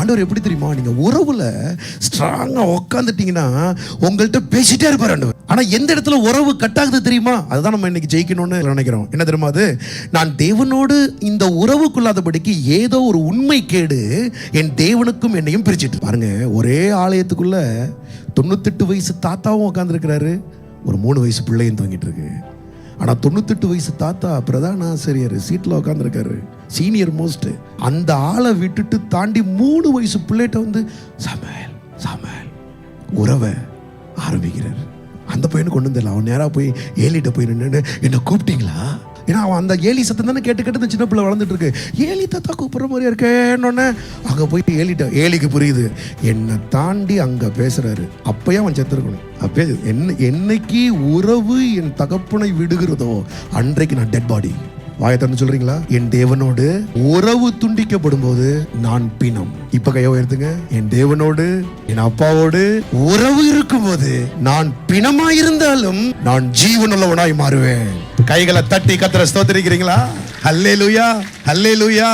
ஆண்டவர் எப்படி தெரியுமா, நீங்க உறவுல ஸ்ட்ராங்கா உட்காந்துட்டீங்கன்னா உங்கள்கிட்ட பேசிட்டே இருப்பார் ஆண்டவர். ஆனா எந்த இடத்துல உறவு கட்டாகுது தெரியுமா, அதுதான் நம்ம இன்னைக்கு ஜெயிக்கணும்னு நினைக்கிறோம். என்ன தெரியுமா அது, நான் தேவனோடு இந்த உறவுக்குள்ளாதபடிக்கு ஏதோ ஒரு உண்மை கேடு என் தேவனுக்கும் என்னையும் பிரிச்சுட்டு. பாருங்க, ஒரே ஆலயத்துக்குள்ள 98 வயசு தாத்தாவும் உட்காந்துருக்கிறாரு, ஒரு 3 வயசு பிள்ளையும் தூங்கிட்டு இருக்கு. ஆனால் 98 வயசு தாத்தா பிரதான ஆசிரியர் சீட்டில் உட்காந்துருக்காரு, சீனியர் மோஸ்ட். அந்த ஆளை விட்டுட்டு தாண்டி 3 வயசு பிள்ளைகிட்ட வந்து சமையல் சமையல் உறவை ஆரம்பிக்கிறார். அந்த பையனை கொண்டு வந்துடல. அவன் நேராக போய் ஏலிட்ட போய் நின்று, என்ன கூப்பிட்டீங்களா? ஏன்னா அவன் அந்த ஏலி சத்தம் தானே கேட்டு கேட்டு சின்ன பிள்ளை வளர்ந்துட்டு இருக்கு. ஏலி தாத்தா கூப்பிட்ற மாதிரியா இருக்கேன்னு அங்கே போய் ஏலிக்கு புரியுது, என்னை தாண்டி அங்கே பேசுறாரு. அப்பயே அவன் செத்துருக்கணும். அப்பே என்னைக்கு உறவு என் தகப்பனை விடுகிறதோ அன்றைக்கு நான் டெட் பாடி. வாயை திறந்து சொல்றீங்களா? என் தேவனோடு உறவு துண்டிக்கப்படும் போது நான் பிணம். இப்ப கையை உயர்த்துங்க. என் தேவனோடு என் அப்பாவோடு உறவு இருக்கும் போது நான் பிணமாயிருந்தாலும் நான் ஜீவனுள்ளவனாய் மாறுவேன். கைகளை தட்டி கர்த்தரை ஸ்தோத்திரிக்கிறீங்களா? அல்லேலூயா, அல்லேலூயா.